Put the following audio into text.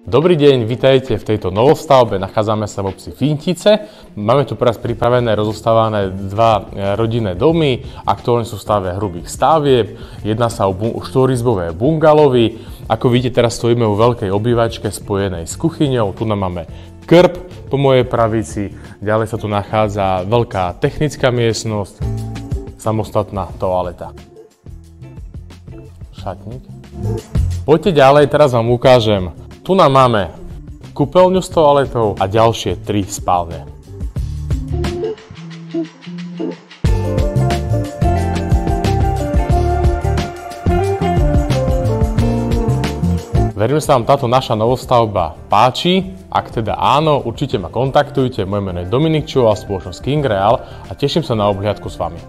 Dobrý deň, vitajte v tejto novostavbe, nachádzame sa v obci Fintice. Máme tu pre vás pripravené, rozostávané dva rodinné domy, aktuálne sú v stave hrubých stavieb. Jedná sa o štvorizbové bungalovy. Ako vidíte, teraz stojíme vo veľkej obývačke spojenej s kuchyňou. Tu nám máme krb po mojej pravici, ďalej sa tu nachádza veľká technická miestnosť, samostatná toaleta. Šatník. Poďte ďalej, teraz vám ukážem. Tu nám máme kúpeľňu s toaletou a ďalšie 3 spálne. Verím, že sa vám táto naša novostavba páči. Ak teda áno, určite ma kontaktujte. Moje meno je Dominik Čuval, spoločnosť King Real a teším sa na obhliadku s vami.